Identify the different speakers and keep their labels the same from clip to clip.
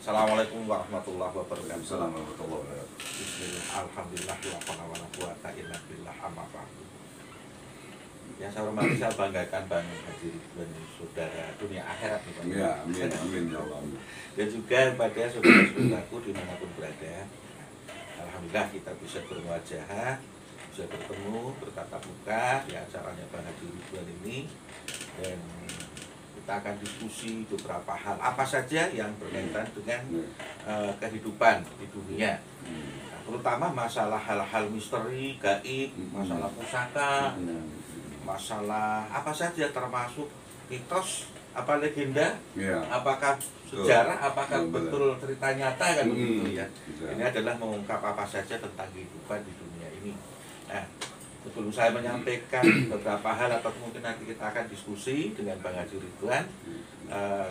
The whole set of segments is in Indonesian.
Speaker 1: Assalamualaikum warahmatullahi wabarakatuh.
Speaker 2: Assalamualaikum warahmatullahi wabarakatuh.
Speaker 1: Bismillah, alhamdulillah, wa la quwata illa billah, amma ba'du. Yang saya hormati, saya banggakan Bang Haji Ridwan, saudara dunia akhirat nih Bang.
Speaker 2: Ya, amin, amin ya Allah.
Speaker 1: Dan juga pada saudara-saudaraku dimanapun berada. Alhamdulillah kita bisa berwajah, bisa bertemu, bertatap muka di acaranya Bang Haji Ridwan ini. Dan kita akan diskusi beberapa hal apa saja yang berkaitan dengan kehidupan di dunia, terutama masalah hal-hal misteri, gaib, masalah pusaka, masalah apa saja, termasuk mitos, apa legenda, apakah sejarah, apakah betul cerita nyata, kan begitu ya. Ini adalah mengungkap apa saja tentang kehidupan di dunia ini. Nah, sebelum saya menyampaikan beberapa hal atau mungkin nanti kita akan diskusi dengan Bang Haji Ridwan,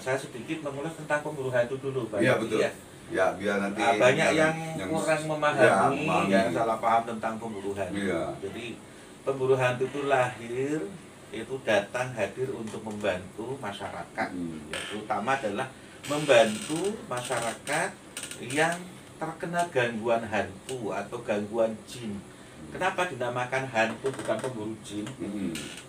Speaker 1: saya sedikit mengulas tentang pemburu hantu dulu, Bang.
Speaker 2: Iya, betul. Ya, biar nanti
Speaker 1: banyak yang kurang memahami, yang salah paham tentang pemburu hantu.
Speaker 2: Ya.
Speaker 1: Jadi pemburu hantu itu lahir, itu datang hadir untuk membantu masyarakat. Ya, terutama adalah membantu masyarakat yang terkena gangguan hantu atau gangguan jin. Kenapa dinamakan hantu bukan pemburu jin?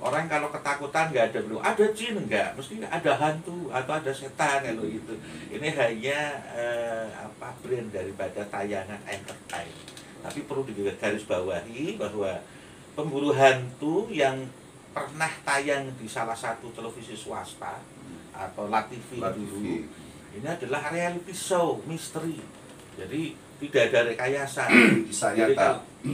Speaker 1: Orang kalau ketakutan nggak ada belum ada jin, enggak, mesti ada hantu atau ada setan kalau gitu. Ini hanya brand daripada tayangan entertain. Tapi perlu digarisbawahi bahwa pemburu hantu yang pernah tayang di salah satu televisi swasta atau LaTV dulu, ini adalah reality show misteri. Jadi tidak ada rekayasa. Jadi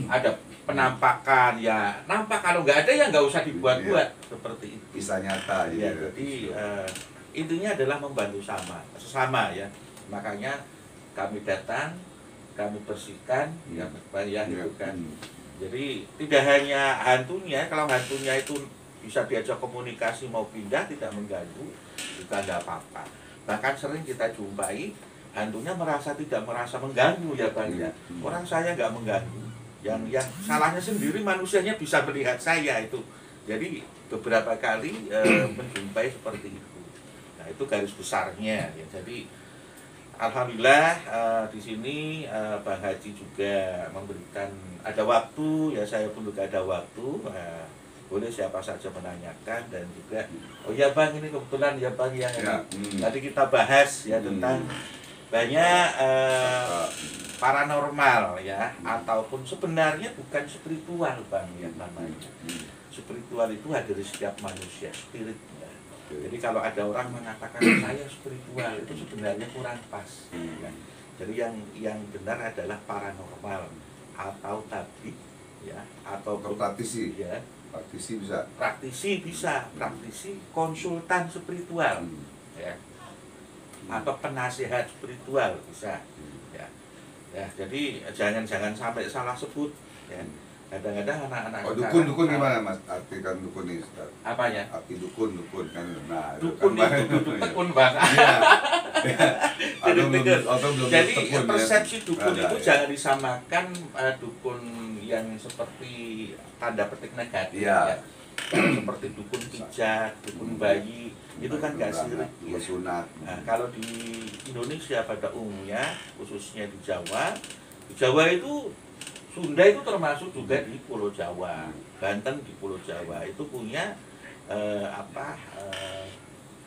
Speaker 1: ada penampakan, ya nampak, kalau nggak ada ya nggak usah dibuat-buat, seperti itu.
Speaker 2: Kisah nyata
Speaker 1: ya. Jadi intinya adalah membantu sesama ya. Makanya kami datang, kami bersihkan, ya itu kan. Jadi tidak hanya hantunya, kalau hantunya itu bisa diajak komunikasi mau pindah tidak mengganggu, juga nggak apa-apa. Bahkan sering kita jumpai hantunya tidak merasa mengganggu ya Bang ya. Orang saya nggak mengganggu. Yang salahnya sendiri manusianya bisa melihat saya itu. Jadi beberapa kali menjumpai seperti itu. Nah, itu garis besarnya ya. Jadi alhamdulillah di sini Bang Haji juga memberikan ada waktu ya, saya pun juga ada waktu. Boleh siapa saja menanyakan, dan juga oh ya Bang, ini kebetulan ya Bang yang tadi kita bahas ya tentang banyak paranormal ya, ataupun sebenarnya bukan spiritual Bang yang namanya. Spiritual itu ada di setiap manusia, spirit ya. Jadi kalau ada orang mengatakan saya spiritual, itu sebenarnya kurang pas ya. Jadi yang benar adalah paranormal atau tabib ya, atau
Speaker 2: praktisi
Speaker 1: ya.
Speaker 2: Praktisi bisa,
Speaker 1: praktisi konsultan spiritual ya, atau penasihat spiritual bisa ya. Ya, jadi jangan sampai salah sebut ya. Kadang-kadang anak-anak
Speaker 2: dukun gimana Mas? Arti kan dukun ini Ustaz.
Speaker 1: Apanya?
Speaker 2: Arti dukun kan. Nah,
Speaker 1: dukun itu tekun Bang. Jadi persepsi dukun itu jangan disamakan dukun yang seperti tanda petik negatif ya. Seperti dukun pijat, dukun bayi, itu kan gak sirik ya. Nah, kalau di Indonesia pada umumnya, khususnya di Jawa itu Sunda itu termasuk juga di Pulau Jawa, Banten di Pulau Jawa itu punya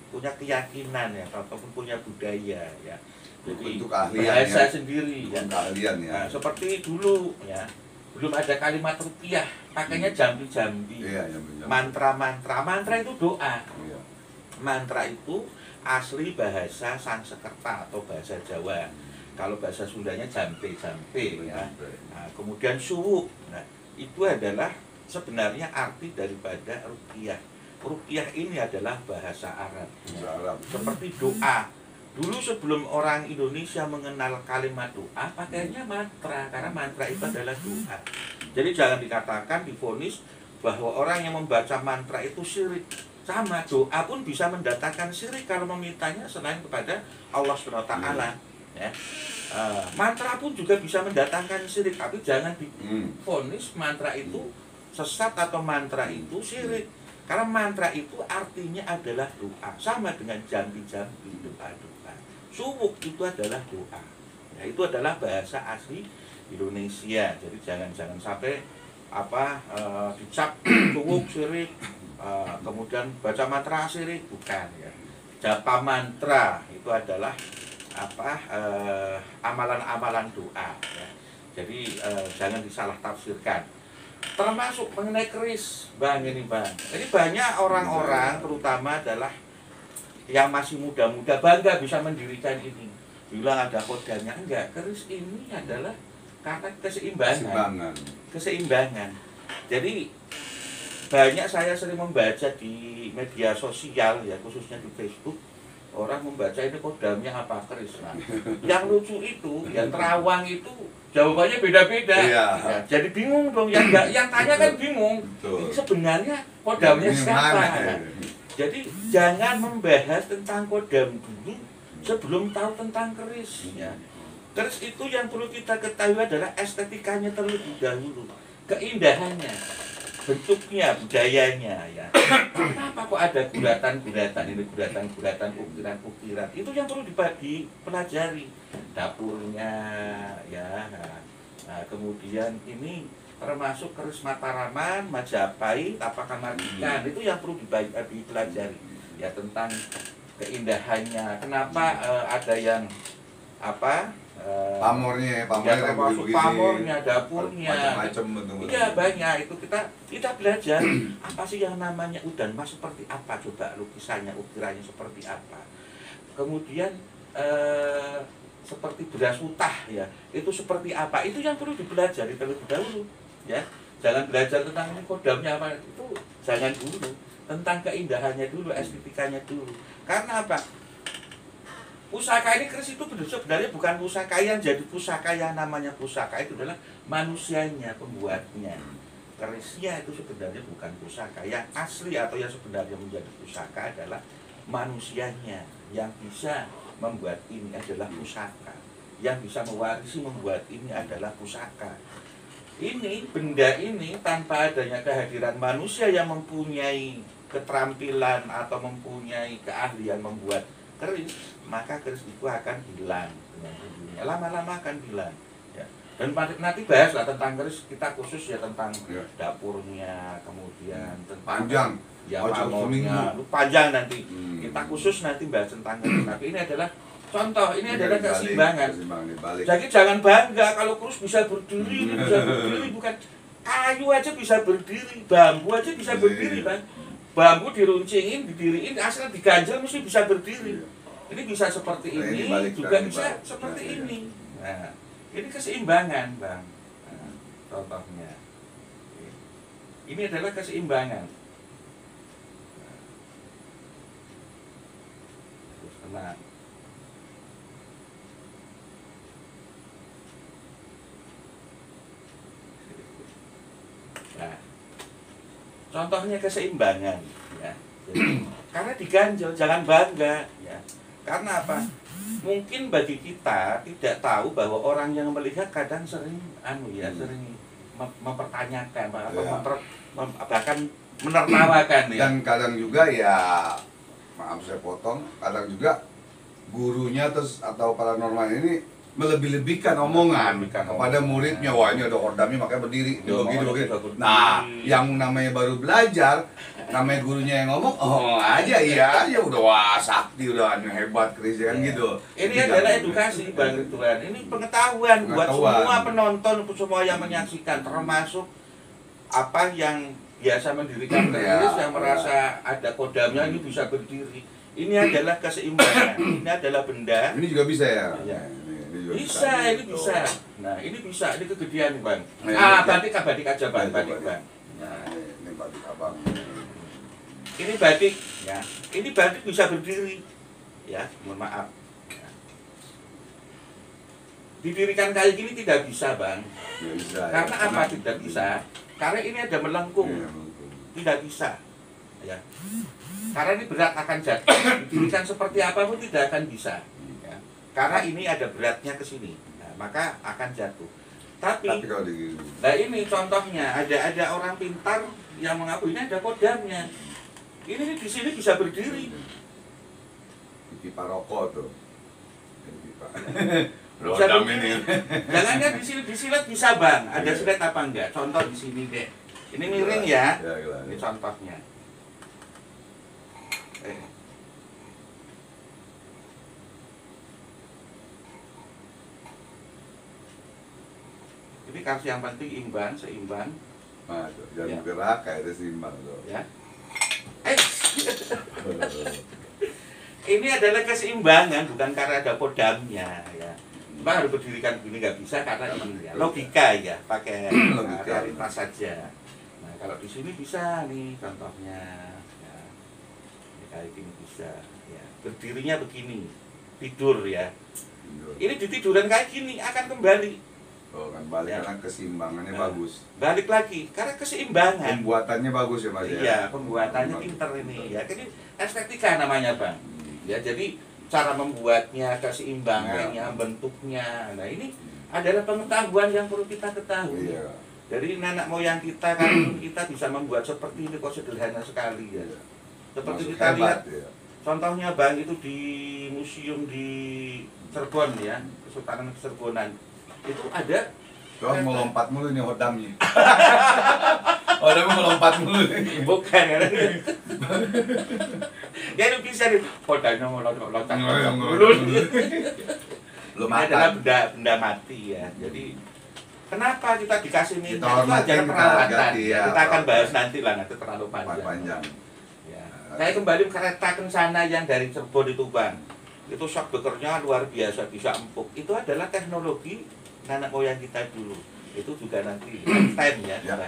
Speaker 1: punya keyakinan ya, ataupun punya budaya ya. Jadi bahasa sendiri ya. Nah, seperti dulu ya, belum ada kalimat rupiah, pakainya jambi-jambi, mantra itu doa. Mantra itu asli bahasa Sanskerta atau bahasa Jawa. Kalau bahasa Sundanya jampe ya. Nah, kemudian suwu. Nah, itu adalah sebenarnya arti daripada rupiah. Rupiah ini adalah bahasa Arab. Seperti doa. Dulu sebelum orang Indonesia mengenal kalimat doa, pakainya mantra, karena mantra itu adalah doa. Jadi jangan dikatakan, divonis bahwa orang yang membaca mantra itu syirik. Sama, doa pun bisa mendatangkan syirik kalau memintanya selain kepada Allah SWT ya. Mantra pun juga bisa mendatangkan syirik, tapi jangan divonis mantra itu sesat atau mantra itu syirik. Karena mantra itu artinya adalah doa, sama dengan jambi-jambi, doa-doa. Suwuk itu adalah doa. Ya, itu adalah bahasa asli Indonesia. Jadi jangan sampai dicap suwuk syirik, kemudian baca mantra syirik, bukan ya. Japa mantra itu adalah amalan-amalan doa ya. Jadi jangan disalah tafsirkan. Termasuk mengenai keris, Bang, ini Bang. Jadi banyak orang-orang terutama adalah yang masih muda-muda bangga bisa mendirikan ini. Bilang ada kodamnya, enggak. Keris ini adalah karena keseimbangan. Jadi banyak saya sering membaca di media sosial ya, khususnya di Facebook, orang membaca ini kodamnya apa keris. Nah, yang lucu itu, yang terawang itu jawabannya beda-beda.
Speaker 2: Iya.
Speaker 1: Ya, jadi bingung dong, yang tanya kan bingung. Ini sebenarnya kodamnya siapa? Jadi jangan membahas tentang kodam dulu sebelum tahu tentang keris. Ya. Keris itu yang perlu kita ketahui adalah estetikanya terlebih dahulu, keindahannya, bentuknya, budayanya. Ya. Kenapa kok ada guratan-guratan ini, guratan-guratan, ukiran-ukiran? Itu yang perlu dipelajari. Dapurnya, ya. Nah, kemudian ini termasuk keris Mataraman, Majapahit, Tapakan Mardikan, itu yang perlu dipelajari ya, tentang keindahannya. Kenapa ada yang
Speaker 2: pamornya
Speaker 1: termasuk pamornya, dapurnya,
Speaker 2: macam-macam.
Speaker 1: Iya banyak. Itu kita belajar apa sih yang namanya udan mas, seperti apa coba lukisannya, ukirannya seperti apa. Kemudian seperti beras utah ya, itu seperti apa, itu yang perlu dipelajari terlebih dahulu ya. Jangan belajar tentang ini kodamnya apa, itu jangan dulu. Tentang keindahannya dulu, estetikanya dulu. Karena apa? Pusaka ini keris itu sebenarnya bukan pusaka yang jadi pusaka, yang namanya pusaka itu adalah manusianya, pembuatnya. Kerisnya itu sebenarnya bukan pusaka. Yang asli atau yang sebenarnya menjadi pusaka adalah manusianya. Yang bisa membuat ini adalah pusaka. Yang bisa mewarisi membuat ini adalah pusaka. Ini, benda ini tanpa adanya kehadiran manusia yang mempunyai keterampilan atau mempunyai keahlian membuat keris, maka keris itu akan hilang dengan sendirinya. Lama-lama akan hilang ya. Dan nanti bahas lah tentang keris, kita khusus ya tentang dapurnya, kemudian tentang
Speaker 2: panjang
Speaker 1: ya pamornya, panjang nanti. Kita khusus nanti bahas tentang keris. Tapi ini adalah contoh, ini adalah keseimbangan. Jadi jangan bangga kalau keris bisa berdiri, bukan. Kayu aja bisa berdiri, bambu aja bisa berdiri, Bang. Bambu diruncingin, didiriin, asal diganjel mesti bisa berdiri. Ini bisa seperti ini, juga bisa seperti ini. Nah, ini keseimbangan, Bang. Nah, contohnya. Ini adalah keseimbangan. Terus tenang. Nah, contohnya keseimbangan ya. Jadi, karena diganjel, jangan bangga ya. Karena apa? Mungkin bagi kita tidak tahu bahwa orang yang melihat kadang sering sering mempertanyakan bahkan menertawakan ya.
Speaker 2: Dan kadang juga ya, maaf saya potong, kadang juga gurunya atau paranormal ini melebih-lebihkan omongan kepada muridnya. Wah, ini ada ordamnya makanya berdiri begitu. Nah, yang namanya baru belajar, namanya gurunya yang ngomong, oh aja iya aja udah wah sakti, udah hebat keris kan gitu.
Speaker 1: Ini adalah edukasi, Bang Ridwan. Ini pengetahuan buat semua penonton, semua yang menyaksikan, termasuk apa yang biasa mendirikan keris, yang merasa ada kodamnya ini bisa berdiri. Ini adalah keseimbangan. Ini adalah benda.
Speaker 2: Ini juga bisa ya.
Speaker 1: Bisa, ini bisa. Nah, ini bisa, ini kegedean, Bang. Batik aja, Bang, batik, Bang. Nah,
Speaker 2: ini batik abang.
Speaker 1: Ini batik, ya. Ini batik bisa berdiri. Ya, mohon maaf. Ya. Didirikan kayak gini tidak bisa, Bang.
Speaker 2: Bisa,
Speaker 1: karena apa tidak bisa? Karena ini ada melengkung. Tidak bisa. Ya. Karena ini berat akan jatuh. Didirikan seperti apapun tidak akan bisa. Karena ini ada beratnya ke sini, nah, maka akan jatuh. Tapi nah ini contohnya, ada orang pintar yang mengaku ini ada kodamnya. Ini di sini bisa berdiri.
Speaker 2: Pipa rokok tuh. Rodam ini.
Speaker 1: Jangan disilet bisa bang. Ada silet apa enggak? Contoh di sini deh. Ini miring ya. Ini contohnya. Ini kasih yang penting imbang, seimbang.
Speaker 2: Nah, jangan gerak kayak seimbang tuh.
Speaker 1: Ya. Ini adalah keseimbangan, bukan karena ada podamnya ya. Cuma harus berdirikan begini nggak bisa karena ini ya, logika ya, pakai realitas saja. Nah kalau di sini bisa nih contohnya, ya. Kayak gini bisa, ya. Berdirinya begini, tidur ya. Ini di tiduran kayak gini akan kembali.
Speaker 2: Oh kan balik ya. Karena keseimbangannya bagus.
Speaker 1: Balik lagi karena keseimbangan.
Speaker 2: Pembuatannya bagus ya Mas ya.
Speaker 1: Iya, pembuatannya pinter ini ya. Ini estetika namanya Bang. Ya jadi cara membuatnya, keseimbangannya, bentuknya. Nah ini adalah pengetahuan yang perlu kita ketahui.
Speaker 2: Iya.
Speaker 1: Dari nenek moyang kita kan kita bisa membuat seperti ini kok sederhana sekali ya. Seperti kita lihat ya. Contohnya Bang itu di museum di Cirebon ya, Kesultanan Cirebon itu ada.
Speaker 2: Kau melompat mulu nih hodamnya. Hodamnya melompat mulu.
Speaker 1: Bukan ya. Ya itu bisa nih, hodamnya mau loncat mulu. Belum adalah benda mati ya. Jadi kenapa kita dikasih minyak itu aja perawatan ya. Kita akan bahas nanti lah, nanti terlalu panjang. Ya. Saya kembali kereta kencana yang dari Cirebon itu Bang. Itu shock bekernya luar biasa, bisa empuk. Itu adalah teknologi nenek moyang kita dulu. Itu juga nanti time ya.